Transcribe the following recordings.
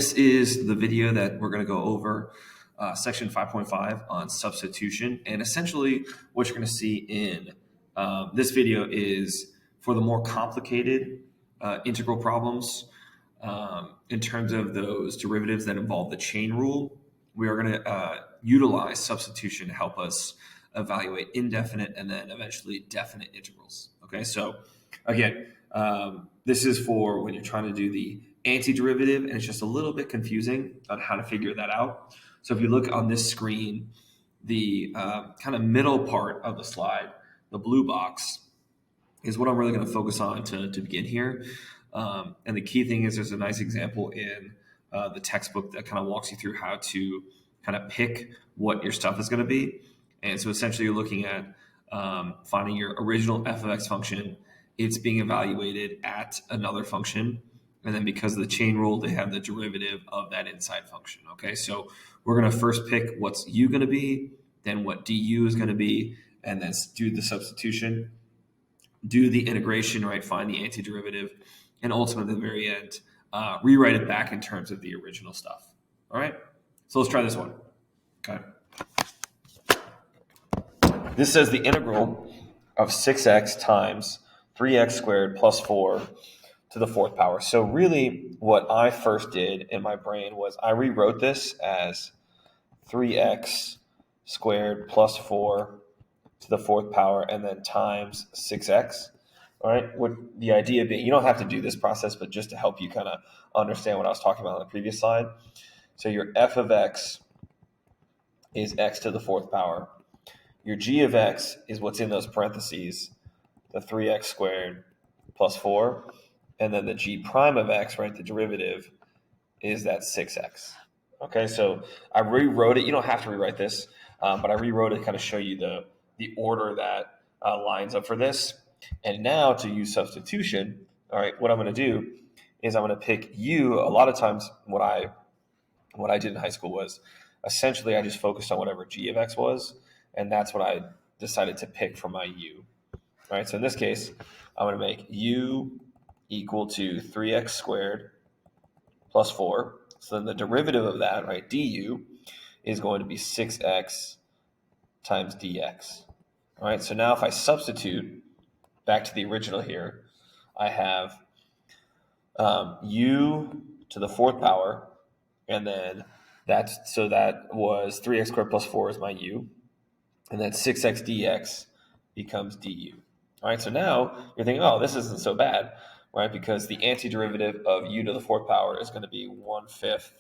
This is the video that we're going to go over section 5.5 on substitution. And essentially what you're going to see in this video is for the more complicated integral problems in terms of those derivatives that involve the chain rule, we are going to utilize substitution to help us evaluate indefinite and then eventually definite integrals. Okay, so again, this is for when you're trying to do the antiderivative, and it's just a little bit confusing on how to figure that out. So if you look on this screen, the kind of middle part of the slide, the blue box, is what I'm really going to focus on to begin here. And the key thing is there's a nice example in the textbook that kind of walks you through how to kind of pick what your stuff is going to be. And so essentially you're looking at finding your original f of x function. It's being evaluated at another function. And then because of the chain rule, they have the derivative of that inside function. Okay, so we're going to first pick what's u going to be, then what du is going to be, and then do the substitution, do the integration, right? Find the antiderivative, and ultimately at the very end, rewrite it back in terms of the original stuff. All right, so let's try this one. Okay. This says the integral of 6x times 3x squared plus 4 to the fourth power. So really what I first did in my brain was I rewrote this as 3x squared plus 4 to the fourth power and then times 6x. All right. With the idea being, you don't have to do this process, but just to help you kind of understand what I was talking about on the previous slide. So your f of x is x to the fourth power. Your g of x is what's in those parentheses, the 3x squared plus 4. And then the g prime of x, right, the derivative, is that 6x. Okay, so I rewrote it. You don't have to rewrite this, but I rewrote it to kind of show you the order that lines up for this. And now to use substitution, all right, what I'm going to do is I'm going to pick u. A lot of times what I did in high school was essentially I just focused on whatever g of x was, and that's what I decided to pick for my u. All right, so in this case, I'm going to make u equal to 3x squared plus 4. So then the derivative of that, right, du, is going to be 6x times dx. All right, so now if I substitute back to the original here, I have u to the fourth power, and then that was 3x squared plus 4 is my u, and then 6x dx becomes du. All right, so now you're thinking, oh, this isn't so bad, right? Because the antiderivative of u to the fourth power is going to be 1/5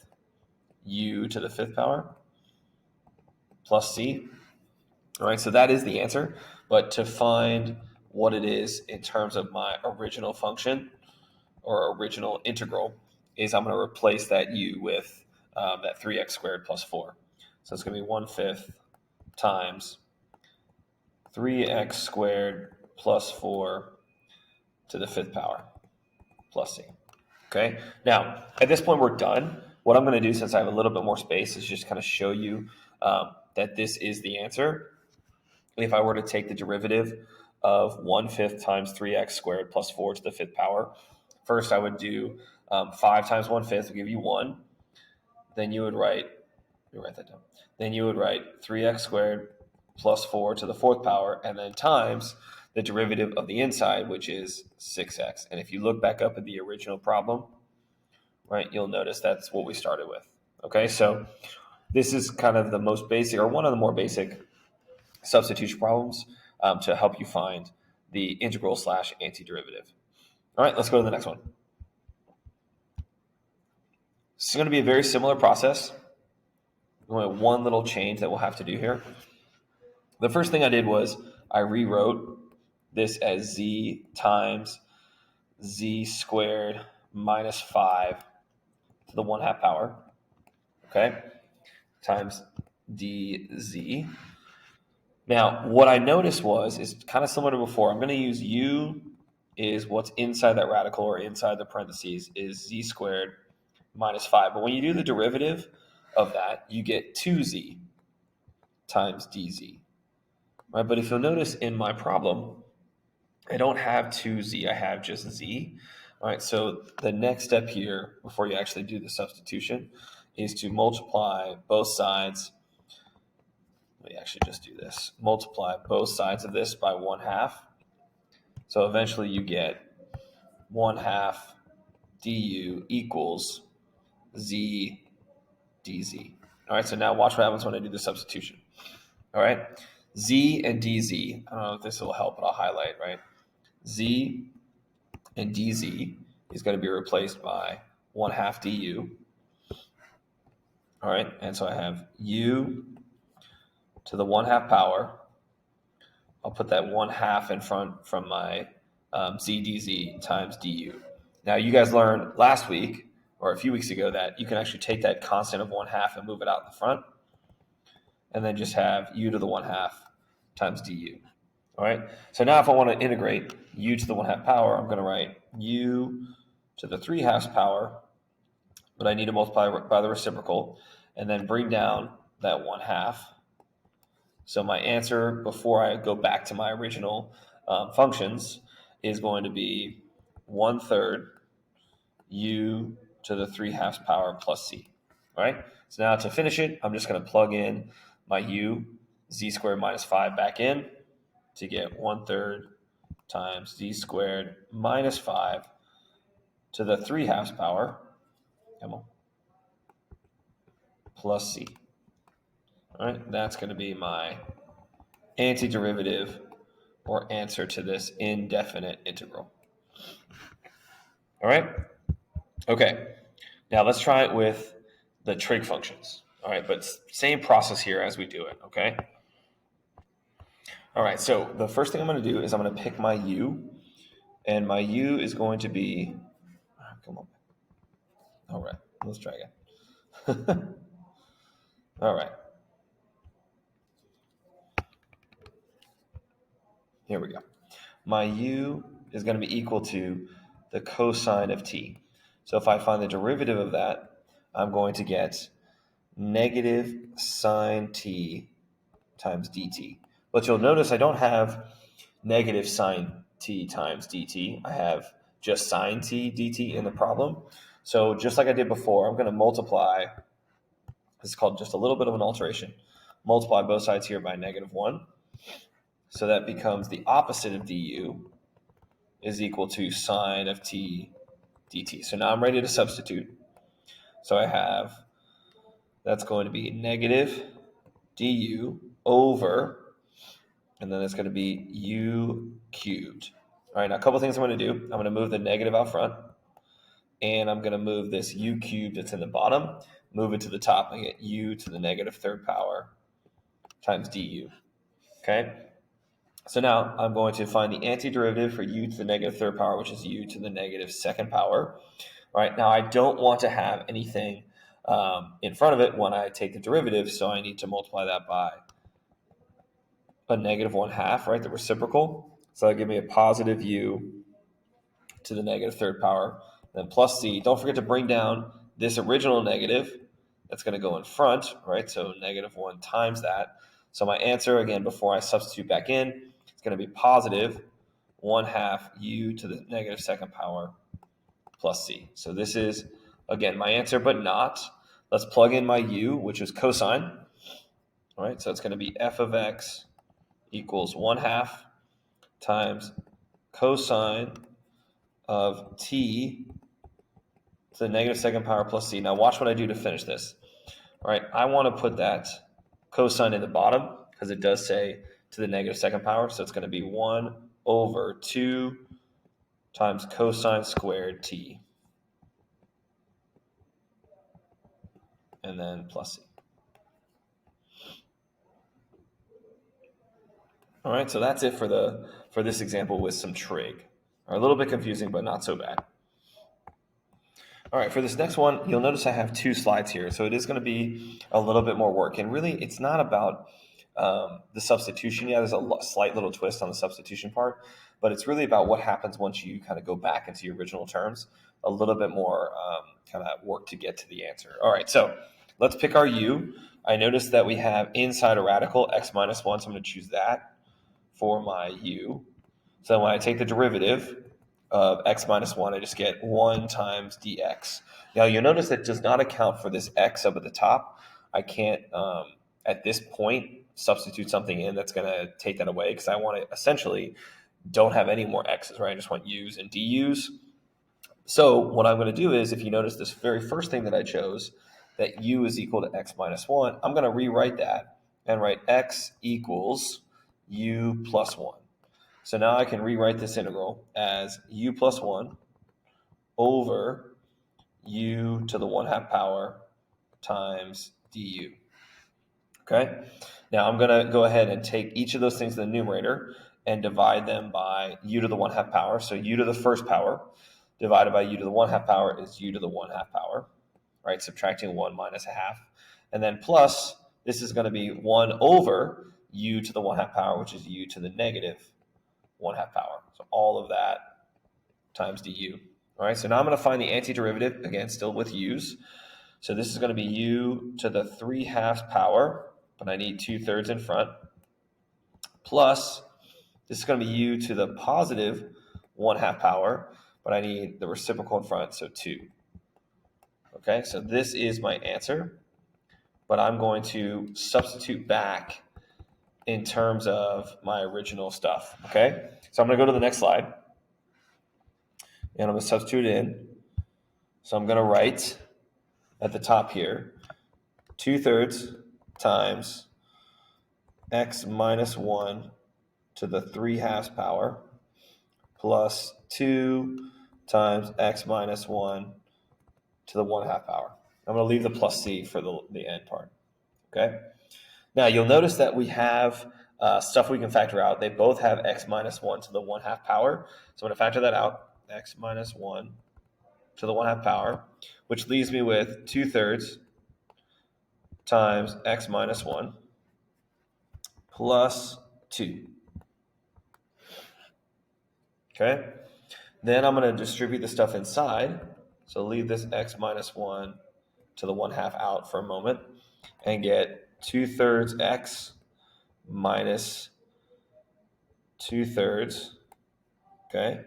u to the fifth power plus c. All right, so that is the answer. But to find what it is in terms of my original function or original integral is I'm going to replace that u with that 3x squared plus 4. So it's going to be 1/5 times 3x squared plus 4 to the fifth power plus c. Okay, now at this point we're done. What I'm going to do, since I have a little bit more space, is just kind of show you that this is the answer. If I were to take the derivative of 1/5 times 3x squared plus 4 to the fifth power, first I would do 5 times 1/5 will give you 1. Then you would write that down. Then you would write 3x squared plus 4 to the fourth power, and then times the derivative of the inside, which is 6x. And if you look back up at the original problem, right, you'll notice that's what we started with. Okay, so this is kind of the most basic, or one of the more basic substitution problems to help you find the integral / antiderivative. All right, let's go to the next one. It's going to be a very similar process. Only one little change that we'll have to do here. The first thing I did was I rewrote this as z times z squared minus 5 to the 1/2 power, okay, times dz. Now, what I noticed is kind of similar to before. I'm going to use u is what's inside that radical or inside the parentheses is z squared minus 5. But when you do the derivative of that, you get 2z times dz. Right? But if you'll notice in my problem, I don't have 2z, I have just z. All right, so the next step here, before you actually do the substitution, is to multiply both sides. Let me actually just do this. Multiply both sides of this by 1/2. So eventually you get 1/2 du equals z dz. All right, so now watch what happens when I do the substitution. All right, z and dz. I don't know if this will help, but I'll highlight, right? Z and dz is going to be replaced by 1/2 du. All right, and so I have u to the 1/2 power. I'll put that 1/2 in front from my z dz times du. Now, you guys learned last week or a few weeks ago that you can actually take that constant of 1/2 and move it out in the front, and then just have u to the 1/2 times du. All right. So now if I want to integrate u to the 1/2 power, I'm going to write u to the 3/2 power, but I need to multiply by the reciprocal and then bring down that 1/2. So my answer before I go back to my original functions is going to be 1/3 u to the 3/2 power plus c. All right. So now to finish it, I'm just going to plug in my u, z squared minus 5 back in to get 1/3 times z squared minus 5 to the 3/2 power, plus c. All right, that's going to be my antiderivative or answer to this indefinite integral. All right, okay. Now let's try it with the trig functions. All right, but same process here as we do it, okay? All right, so the first thing I'm going to do is I'm going to pick my u, and my u is going to be, come on. All right, let's try again. All right. Here we go. My u is going to be equal to the cosine of t. So if I find the derivative of that, I'm going to get negative sine t times dt. But you'll notice I don't have negative sine t times dt. I have just sine t dt in the problem. So just like I did before, I'm going to multiply. This is called just a little bit of an alteration. Multiply both sides here by -1. So that becomes the opposite of du is equal to sine of t dt. So now I'm ready to substitute. So I have, that's going to be negative du over, and then it's going to be u cubed. All right, now a couple things I'm going to do. I'm going to move the negative out front, and I'm going to move this u cubed that's in the bottom, move it to the top, and get u to the -3rd power times du. Okay? So now I'm going to find the antiderivative for u to the -3rd power, which is u to the -2nd power. All right, now I don't want to have anything in front of it when I take the derivative, so I need to multiply that by a -1/2, right, the reciprocal. So that'll give me a positive u to the -3rd power, then plus c. Don't forget to bring down this original negative. That's going to go in front, right, so -1 times that. So my answer, again, before I substitute back in, it's going to be positive 1/2 u to the -2nd power plus c. So this is, again, my answer, but not. Let's plug in my u, which is cosine. All right, so it's going to be f of x equals 1/2 times cosine of t to the -2nd power plus c. Now watch what I do to finish this. All right, I want to put that cosine in the bottom because it does say to the -2nd power. So it's going to be 1/2 times cosine squared t. And then plus c. All right, so that's it for this example with some trig. A little bit confusing, but not so bad. All right, for this next one, you'll notice I have 2 slides here. So it is going to be a little bit more work. And really, it's not about the substitution. Yeah, there's a slight little twist on the substitution part, but it's really about what happens once you kind of go back into your original terms. A little bit more kind of work to get to the answer. All right, so let's pick our u. I noticed that we have inside a radical x minus 1, so I'm going to choose that for my u. So when I take the derivative, of x minus 1, I just get 1 times dx. Now, you'll notice that does not account for this x up at the top. I can't, at this point, substitute something in that's going to take that away because I want to essentially don't have any more x's, right? I just want u's and du's. So what I'm going to do is, if you notice this very first thing that I chose, that u is equal to x minus 1, I'm going to rewrite that and write x equals u plus 1. So now I can rewrite this integral as u plus 1 over u to the 1/2 power times du. Okay? Now I'm going to go ahead and take each of those things in the numerator and divide them by u to the 1/2 power. So u to the first power divided by u to the 1/2 power is u to the 1/2 power, right? Subtracting 1 minus a half. And then plus, this is going to be 1 over u to the 1/2 power, which is u to the negative 1/2 power. So all of that times du. All right, so now I'm going to find the antiderivative, again, still with u's. So this is going to be u to the 3/2 power, but I need 2/3 in front, plus this is going to be u to the positive 1/2 power, but I need the reciprocal in front, so 2. Okay, so this is my answer, but I'm going to substitute back in terms of my original stuff. Okay, so I'm going to go to the next slide, and I'm going to substitute it in. So I'm going to write at the top here 2/3 times x minus 1 to the 3/2 power plus 2 times x minus 1 to the 1/2 power. I'm going to leave the plus c for the end part. Okay. Now you'll notice that we have stuff we can factor out. They both have x minus 1 to the 1/2 power. So I'm going to factor that out. X minus 1 to the 1/2 power, which leaves me with 2/3 times x minus 1 plus 2. Okay. Then I'm going to distribute the stuff inside. So leave this x minus 1 to the 1/2 out for a moment and get 2/3 x minus 2/3. Okay.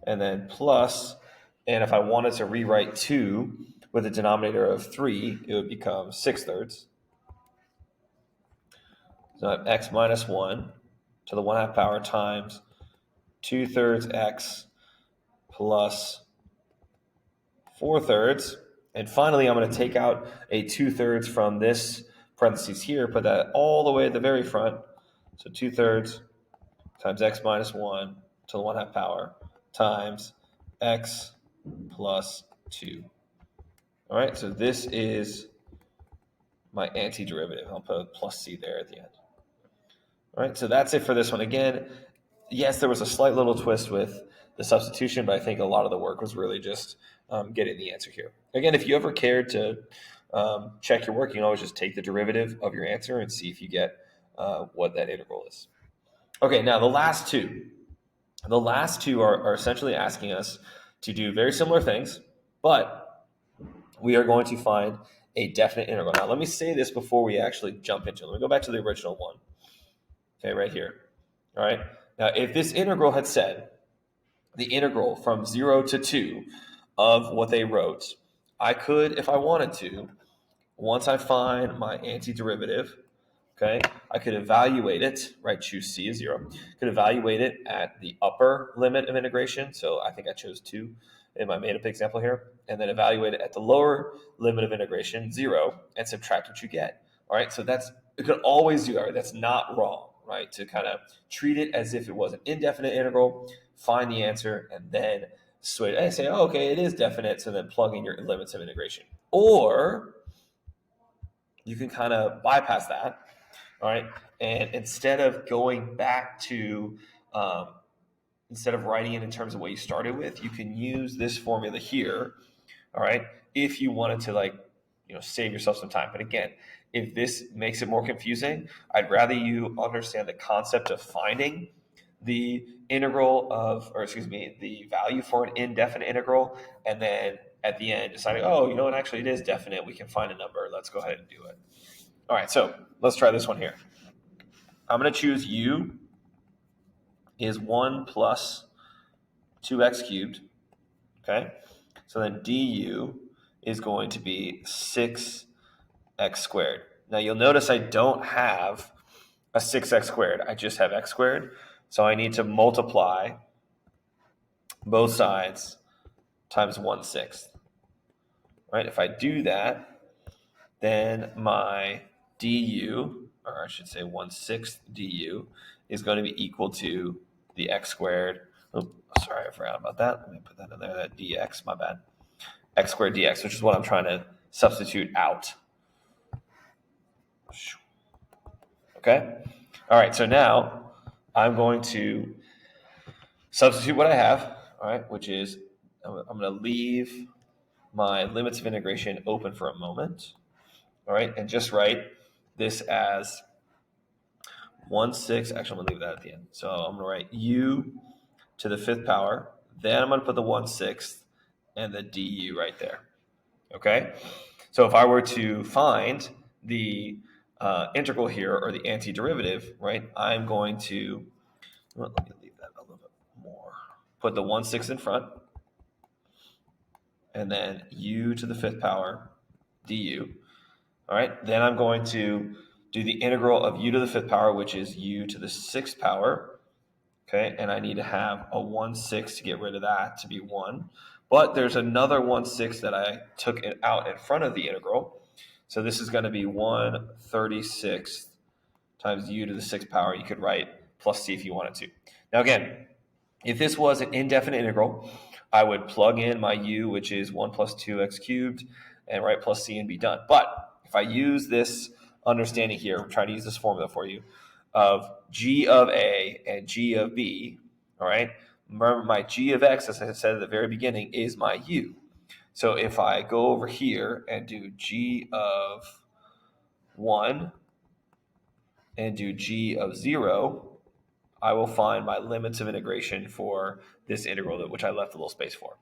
And then plus, and if I wanted to rewrite 2 with a denominator of 3, it would become 6/3. So I have x minus 1 to the 1/2 power times 2/3 x plus 4/3. And finally, I'm going to take out a 2/3 from this parentheses here, put that all the way at the very front. So 2/3 times x minus 1 to the 1/2 power times x plus 2. All right, so this is my antiderivative. I'll put a plus c there at the end. All right, so that's it for this one. Again, yes, there was a slight little twist with the substitution, but I think a lot of the work was really just getting the answer here. Again, if you ever cared to check your work, you can always just take the derivative of your answer and see if you get what that integral is. Okay, now the last two. The last two are essentially asking us to do very similar things, but we are going to find a definite integral. Now, let me say this before we actually jump into it. Let me go back to the original one. Okay, right here. All right. Now, if this integral had said the integral from 0 to 2 of what they wrote, I could, if I wanted to, once I find my antiderivative, okay, I could evaluate it, right? Choose c as 0. Could evaluate it at the upper limit of integration. So I think I chose 2 in my made-up example here. And then evaluate it at the lower limit of integration, 0, and subtract what you get. All right, so you can always do that. Right? That's not wrong, right? To kind of treat it as if it was an indefinite integral, find the answer, and then switch and say, oh, okay, it is definite, so then plug in your limits of integration. Or you can kind of bypass that. All right. And instead of going back to, instead of writing it in terms of what you started with, you can use this formula here. All right. If you wanted to save yourself some time. But again, if this makes it more confusing, I'd rather you understand the concept of finding the integral the value for an indefinite integral. And then at the end, deciding, oh, you know what, actually it is definite. We can find a number. Let's go ahead and do it. All right, so let's try this one here. I'm going to choose u is 1 plus 2x cubed, okay? So then du is going to be 6x squared. Now you'll notice I don't have a 6x squared. I just have x squared. So I need to multiply both sides times 1/6. Right? If I do that, then my du, or I should say 1/6 du, is going to be equal to the x squared. Oh, sorry, I forgot about that. Let me put that in there. That dx, my bad. X squared dx, which is what I'm trying to substitute out. Okay? All right, so now I'm going to substitute what I have, all right, which is I'm going to leave my limits of integration open for a moment, all right, and just write this as 1/6. Actually, I'm going to leave that at the end. So I'm going to write u to the 5th power. Then I'm going to put the 1/6 and the du right there, okay? So if I were to find the integral here, or the antiderivative, right, I'm going to, well, let me leave that a little bit more. Put the 1/6 in front, and then u to the 5th power du. All right, then I'm going to do the integral of u to the 5th power, which is u to the 6th power. Okay, and I need to have a 1/6 to get rid of that to be 1. But there's another 1/6 that I took it out in front of the integral. So this is going to be 1/36 times u to the 6th power. You could write plus c if you wanted to. Now again, if this was an indefinite integral, I would plug in my u, which is 1 plus 2x cubed, and write plus c and be done. But if I use this understanding here, I'm trying to use this formula for you, of g of a and g of b, all right? Remember, my g of x, as I said at the very beginning, is my u. So if I go over here and do g of 1 and do g of 0, I will find my limits of integration for this integral, which I left a little space for.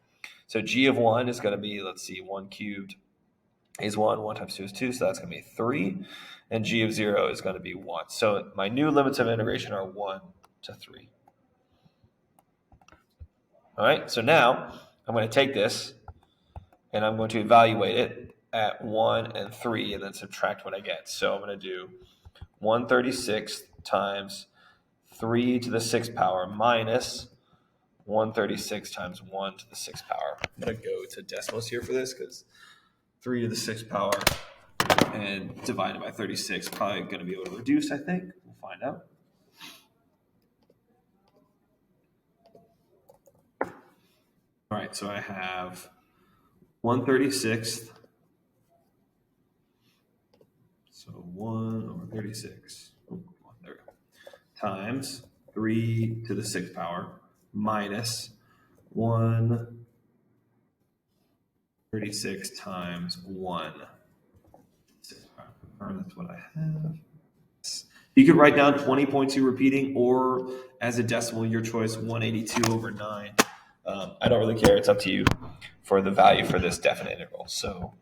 So g of 1 is going to be, let's see, 1 cubed is 1, 1 times 2 is 2, so that's going to be 3, and g of 0 is going to be 1. So my new limits of integration are 1 to 3. All right, so now I'm going to take this, and I'm going to evaluate it at 1 and 3, and then subtract what I get. So I'm going to do 1/36 times 3 to the 6th power minus 1/36 times 1 to the 6th power. I'm going to go to decimals here for this because 3 to the 6th power and divided by 36 probably going to be able to reduce, I think. We'll find out. All right, so I have 1/36. So 1/36 times 3 to the 6th power minus 1/36 times 1. That's what I have. You could write down 20.2 repeating, or as a decimal, your choice, 182/9. I don't really care. It's up to you for the value for this definite integral. So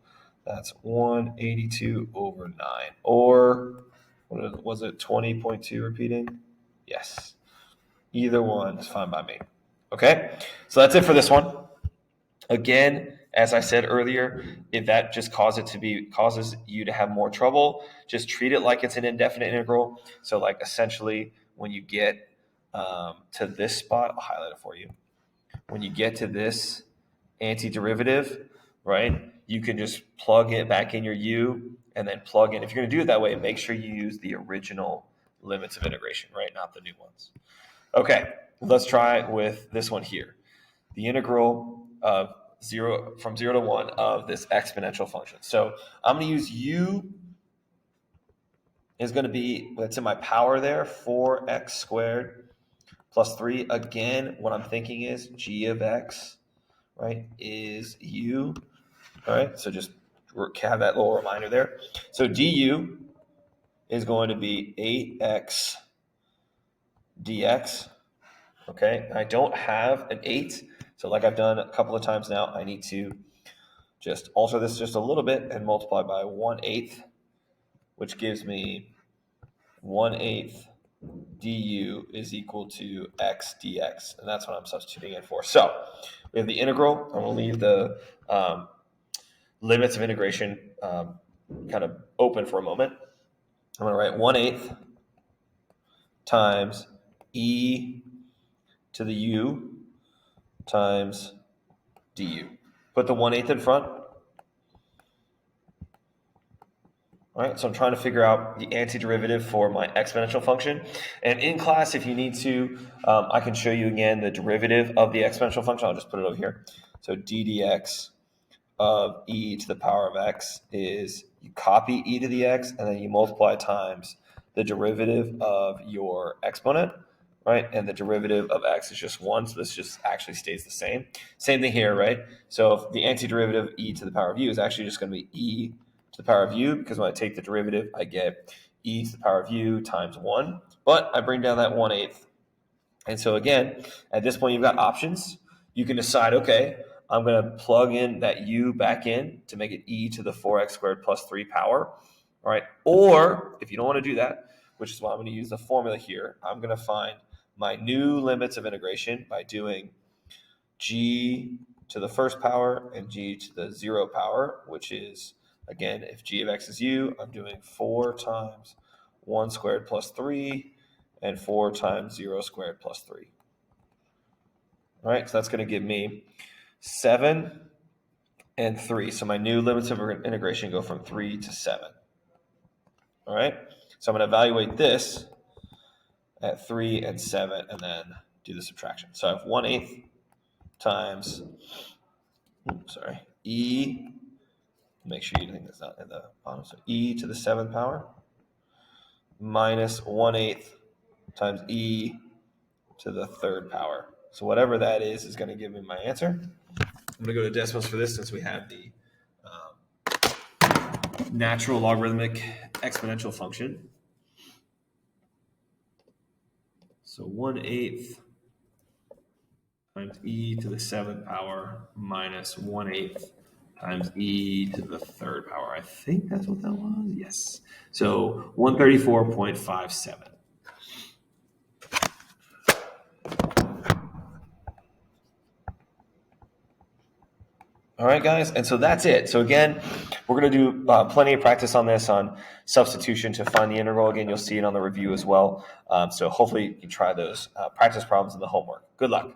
that's 182/9. Or was it 20.2 repeating? Yes. Either one is fine by me. Okay? So that's it for this one. Again, as I said earlier, if that just causes you to have more trouble, just treat it like it's an indefinite integral. So like essentially when you get to this spot, I'll highlight it for you. When you get to this antiderivative, right, you can just plug it back in your u and then plug in. If you're going to do it that way, make sure you use the original limits of integration, right, not the new ones. Okay, let's try with this one here. The integral of from 0 to 1 of this exponential function. So I'm going to use u is going to be, that's in my power there, 4x squared plus 3. Again, what I'm thinking is g of x, right, is u. All right, so just have that little reminder there. So du is going to be 8x dx. Okay, I don't have an 8. So like I've done a couple of times now, I need to just alter this just a little bit and multiply by 1/8, which gives me 1/8 du is equal to x dx, and that's what I'm substituting in for. So we have the integral. I'm going to leave the limits of integration kind of open for a moment. I'm going to write 1/8 times e to the u times du. Put the 1/8 in front. All right, so I'm trying to figure out the antiderivative for my exponential function. And in class, if you need to, I can show you again the derivative of the exponential function. I'll just put it over here. So d dx of e to the power of x is you copy e to the x, and then you multiply times the derivative of your exponent, right? And the derivative of x is just 1, so this just actually stays the same. Same thing here, right? So if the antiderivative of e to the power of u is actually just going to be e to the power of u, because when I take the derivative, I get e to the power of u times 1. But I bring down that 1/8. And so again, at this point, you've got options. You can decide, okay, I'm going to plug in that u back in to make it e to the 4x squared plus 3 power. All right. Or if you don't want to do that, which is why I'm going to use the formula here, I'm going to find my new limits of integration by doing g to the first power and g to the 0 power, which is, again, if g of x is u, I'm doing 4 times 1 squared plus 3 and 4 times 0 squared plus 3. All right, so that's going to give me 7 and 3. So my new limits of integration go from 3 to 7. All right, so I'm going to evaluate this at 3 and 7 and then do the subtraction. So I have 1/8 times, e, make sure you think that's not in the bottom, so e to the 7th power minus 1/8 times e to the 3rd power. So whatever that is going to give me my answer. I'm going to go to decimals for this since we have the natural logarithmic exponential function. So 1/8 times e to the 7th power minus 1/8 times e to the 3rd power. I think that's what that was. Yes. So 134.57. All right, guys, and so that's it. So again, we're going to do plenty of practice on this on substitution to find the integral. Again, you'll see it on the review as well. So hopefully you can try those practice problems in the homework. Good luck.